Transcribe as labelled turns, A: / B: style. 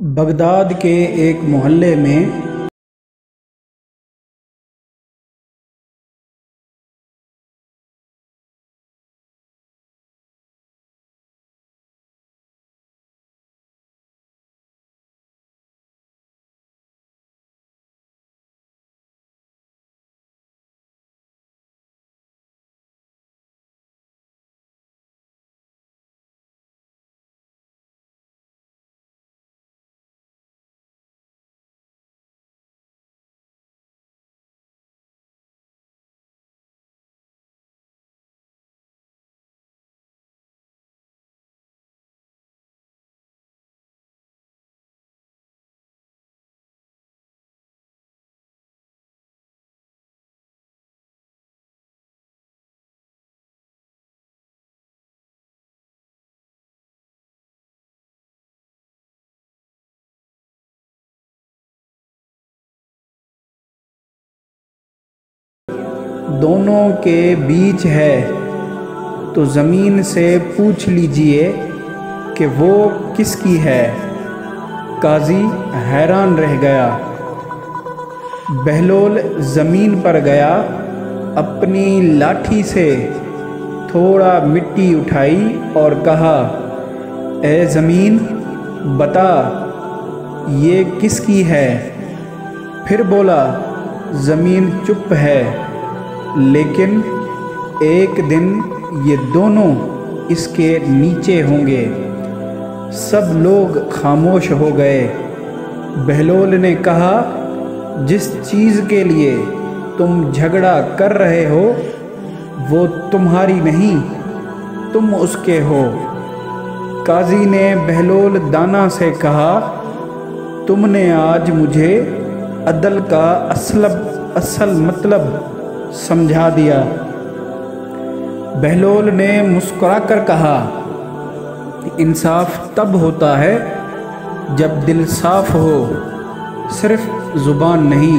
A: Baghdad के एक मोहल्ले में दोनों के बीच है, तो ज़मीन से पूछ लीजिए कि वो किसकी है। काजी हैरान रह गया। बहलोल ज़मीन पर गया, अपनी लाठी से थोड़ा मिट्टी उठाई और कहा, ए ज़मीन बता ये किसकी है। फिर बोला, ज़मीन चुप है, लेकिन एक दिन ये दोनों इसके नीचे होंगे। सब लोग खामोश हो गए। बहलोल ने कहा, जिस चीज़ के लिए तुम झगड़ा कर रहे हो वो तुम्हारी नहीं, तुम उसके हो। काजी ने बहलोल दाना से कहा, तुमने आज मुझे अदल का असल मतलब समझा दिया। बहलोल ने मुस्कुराकर कहा, इंसाफ तब होता है जब दिल साफ हो, सिर्फ ज़ुबान नहीं।